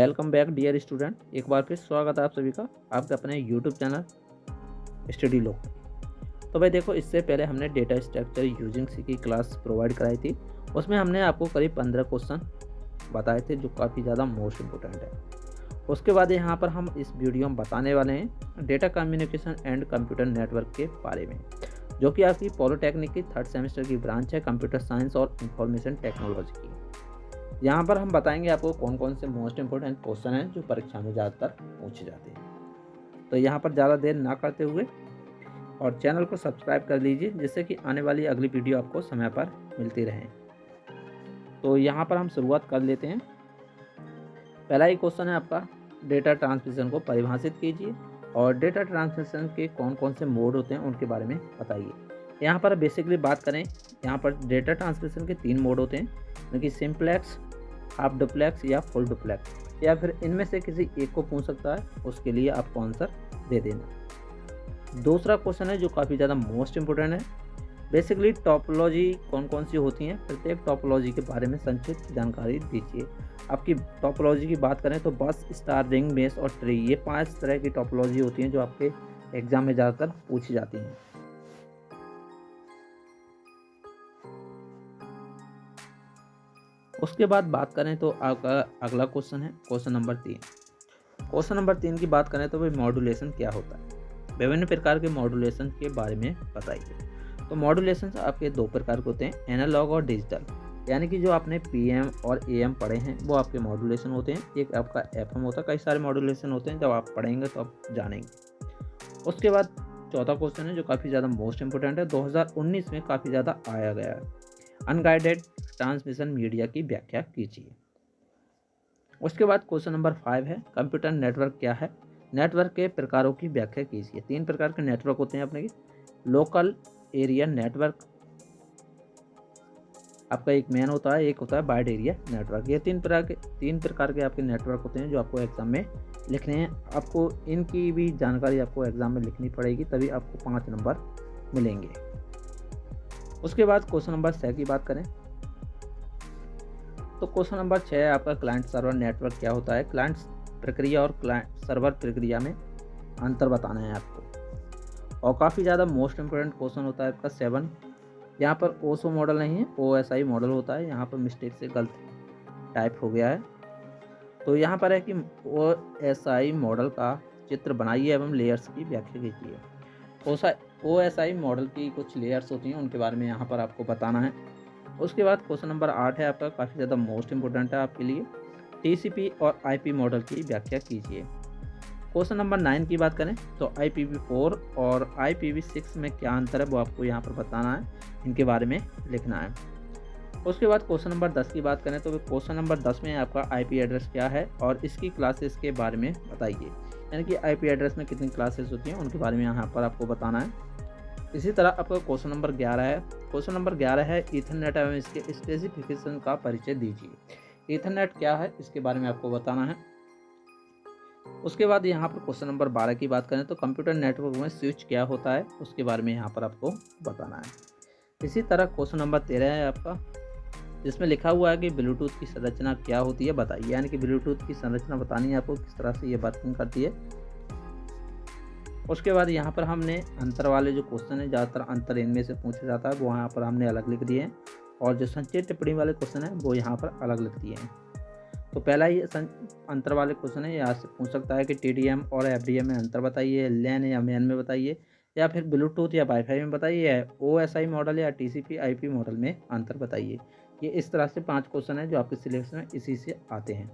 Welcome back dear student. एक बार फिर स्वागत है आप सभी का आपके अपने यूट्यूब चैनल स्टडी लॉग में। तो भाई देखो, इससे पहले हमने डेटा स्ट्रक्चर यूजिंग सी की क्लास प्रोवाइड कराई थी। उसमें हमने आपको करीब 15 क्वेश्चन बताए थे जो काफ़ी ज़्यादा मोस्ट इम्पोर्टेंट है। उसके बाद यहाँ पर हम इस वीडियो में बताने वाले हैं data communication and computer network के बारे में, जो कि आपकी पॉलिटेक्निक की 3rd सेमेस्टर की ब्रांच है कंप्यूटर साइंस और इंफॉर्मेशन टेक्नोलॉजी की। यहाँ पर हम बताएंगे आपको कौन कौन से मोस्ट इंपोर्टेंट क्वेश्चन हैं जो परीक्षा में ज़्यादातर पूछे जाते हैं। तो यहाँ पर ज़्यादा देर ना करते हुए और चैनल को सब्सक्राइब कर लीजिए, जिससे कि आने वाली अगली वीडियो आपको समय पर मिलती रहे। तो यहाँ पर हम शुरुआत कर लेते हैं। पहला ही क्वेश्चन है आपका, डेटा ट्रांसमिशन को परिभाषित कीजिए और डेटा ट्रांसमिशन के कौन कौन से मोड होते हैं उनके बारे में बताइए। यहाँ पर बेसिकली बात करें, यहाँ पर डेटा ट्रांसमिशन के 3 मोड होते हैं, जो कि सिंप्लेक्स, हाफ डुप्लेक्स या फुल डुप्लेक्स, या फिर इनमें से किसी एक को पूछ सकता है, उसके लिए आपको आंसर दे देना। दूसरा क्वेश्चन है जो काफ़ी ज़्यादा मोस्ट इंपोर्टेंट है, बेसिकली टोपोलॉजी कौन कौन सी होती हैं, प्रत्येक टोपोलॉजी के बारे में संक्षिप्त जानकारी दीजिए। आपकी टोपोलॉजी की बात करें तो बस, स्टार, रिंग, मेश और ट्री, ये 5 तरह की टोपोलॉजी होती हैं जो आपके एग्जाम में ज़्यादातर पूछी जाती हैं। उसके बाद बात करें तो आपका अगला क्वेश्चन है क्वेश्चन नंबर 3। क्वेश्चन नंबर 3 की बात करें तो भाई मॉड्यूलेशन क्या होता है, विभिन्न प्रकार के मॉड्यूलेशन के बारे में बताइए। तो मॉड्यूलेशन आपके 2 प्रकार के होते हैं, एनालॉग और डिजिटल। यानी कि जो आपने पीएम और एएम पढ़े हैं वो आपके मॉड्यूलेशन होते हैं। एक आपका एफएम होता है, कई सारे मॉड्यूलेशन होते हैं, जब आप पढ़ेंगे तो आप जानेंगे। उसके बाद चौथा क्वेश्चन है जो काफ़ी ज़्यादा मोस्ट इंपोर्टेंट है, 2019 में काफ़ी ज़्यादा आया गया है, अनगाइडेड ट्रांसमिशन मीडिया की व्याख्या कीजिए। उसके बाद क्वेश्चन नंबर 5 है, कंप्यूटर नेटवर्क क्या है, नेटवर्क के प्रकारों की व्याख्या कीजिए। 3 प्रकार के नेटवर्क होते हैं अपने के, लोकल एरिया नेटवर्क आपका एक मेन होता है, एक होता है वाइड एरिया नेटवर्क। ये 3 प्रकार के आपके नेटवर्क होते हैं जो आपको एग्जाम में लिखने हैं। आपको इनकी भी जानकारी आपको एग्जाम में लिखनी पड़ेगी, तभी आपको 5 नंबर मिलेंगे। उसके बाद क्वेश्चन नंबर 6 की बात करें तो क्वेश्चन नंबर 6 है आपका, क्लाइंट सर्वर नेटवर्क क्या होता है। क्लाइंट प्रक्रिया और क्लाइंट सर्वर प्रक्रिया में अंतर बताना है आपको। और काफ़ी ज़्यादा मोस्ट इम्पोर्टेंट क्वेश्चन होता है आपका 7। यहाँ पर ओसो मॉडल नहीं है, OSI मॉडल होता है। यहाँ पर मिस्टेक से गलत टाइप हो गया है। तो यहाँ पर है कि OSI मॉडल का चित्र बनाइए एवं लेयर्स की व्याख्या कीजिए। OSI मॉडल की कुछ लेयर्स होती हैं, उनके बारे में यहाँ पर आपको बताना है। उसके बाद क्वेश्चन नंबर 8 है आपका, काफ़ी ज़्यादा मोस्ट इंपोर्टेंट है आपके लिए, TCP और IP मॉडल की व्याख्या कीजिए। क्वेश्चन नंबर 9 की बात करें तो IPv4 और IPv6 में क्या अंतर है वो आपको यहाँ पर बताना है, इनके बारे में लिखना है। उसके बाद क्वेश्चन नंबर 10 की बात करें तो क्वेश्चन नंबर 10 में आपका IP एड्रेस क्या है और इसकी क्लासेस के बारे में बताइए। यानी कि IP एड्रेस में कितनी क्लासेस होती हैं उनके बारे में यहाँ पर आपको बताना है। इसी तरह आपका क्वेश्चन नंबर 11 है। क्वेश्चन नंबर 11 है, ईथरनेट एवं इसके स्पेसिफिकेशन का परिचय दीजिए। ईथरनेट क्या है इसके बारे में आपको बताना है। उसके बाद यहाँ पर क्वेश्चन नंबर 12 की बात करें तो कंप्यूटर नेटवर्क में स्विच क्या होता है उसके बारे में यहाँ पर आपको बताना है। इसी तरह क्वेश्चन नंबर 13 है आपका, जिसमें लिखा हुआ है कि ब्लूटूथ की संरचना क्या होती है बताइए। यानी कि ब्लूटूथ की संरचना बतानी है आपको, किस तरह से ये वर्किंग करती है। उसके बाद यहाँ पर हमने अंतर वाले जो क्वेश्चन है, ज़्यादातर अंतर इनमें से पूछा जाता है, वो यहाँ पर हमने अलग लिख दिए हैं। और जो संचय टिप्पणी वाले क्वेश्चन है वो यहाँ पर अलग लिख दिए हैं। तो पहला ही अंतर वाले क्वेश्चन है, यहाँ से पूछ सकता है कि TDM और FDM में अंतर बताइए, LAN या MAN में बताइए, या फिर ब्लूटूथ या वाईफाई में बताइए, या OSI मॉडल या TCP IP मॉडल में अंतर बताइए। ये इस तरह से 5 क्वेश्चन है जो आपके सिलेबस में इसी से आते हैं।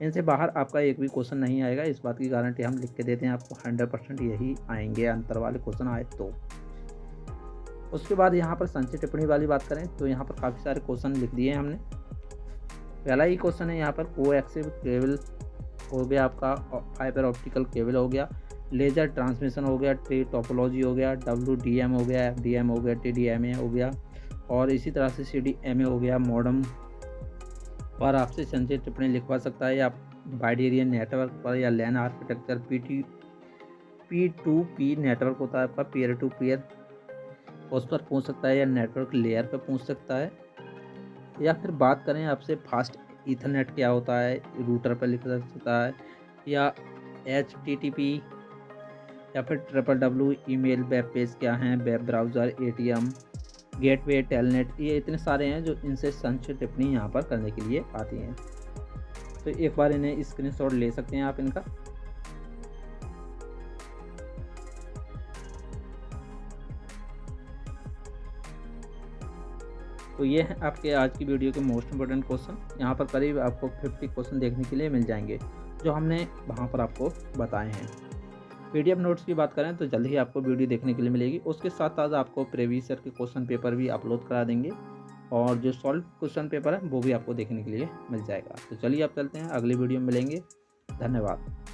इनसे बाहर आपका एक भी क्वेश्चन नहीं आएगा, इस बात की गारंटी हम लिख के देते हैं आपको। 100% यही आएंगे अंतर वाले क्वेश्चन आए तो। उसके बाद यहाँ पर संचय टिप्पणी वाली बात करें तो यहाँ पर काफ़ी सारे क्वेश्चन लिख दिए हैं हमने। पहला ही क्वेश्चन है यहाँ पर, कोएक्सियल केबल हो गया आपका, फाइबर ऑप्टिकल केबल हो गया, लेजर ट्रांसमिशन हो गया, ट्री टोपोलॉजी हो गया, WDM हो गया, FDM हो गया, TDMA हो गया, और इसी तरह से CDMA हो गया। मॉडम पर आपसे संचय टिप्पणी लिखवा सकता है, या वाइड एरिया नेटवर्क पर, या LAN आर्किटेक्चर, P2P नेटवर्क होता है आपका, पीयर टू पीयर, उस पर पूछ सकता है, या नेटवर्क लेयर पर पूछ सकता है। या फिर बात करें आपसे फास्ट ईथरनेट क्या होता है, रूटर पर लिखा जा सकता है, या HTTP, या फिर www ईमेल, वेब पेज क्या हैं, web browser, ATM, gateway, telnet, ये इतने सारे हैं जो इनसे संक्षिप्त टिप्पणी यहाँ पर करने के लिए आती हैं। तो एक बार इन्हें स्क्रीनशॉट ले सकते हैं आप इनका। तो ये हैं आपके आज की वीडियो के मोस्ट इम्पोर्टेंट क्वेश्चन। यहाँ पर करीब आपको 50 क्वेश्चन देखने के लिए मिल जाएंगे जो हमने वहाँ पर आपको बताए हैं। PDF नोट्स की बात करें तो जल्द ही आपको वीडियो देखने के लिए मिलेगी। उसके साथ साथ आपको प्रीवियस ईयर के क्वेश्चन पेपर भी अपलोड करा देंगे और जो सॉल्व क्वेश्चन पेपर है वो भी आपको देखने के लिए मिल जाएगा। तो चलिए अब चलते हैं, अगली वीडियो में मिलेंगे। धन्यवाद।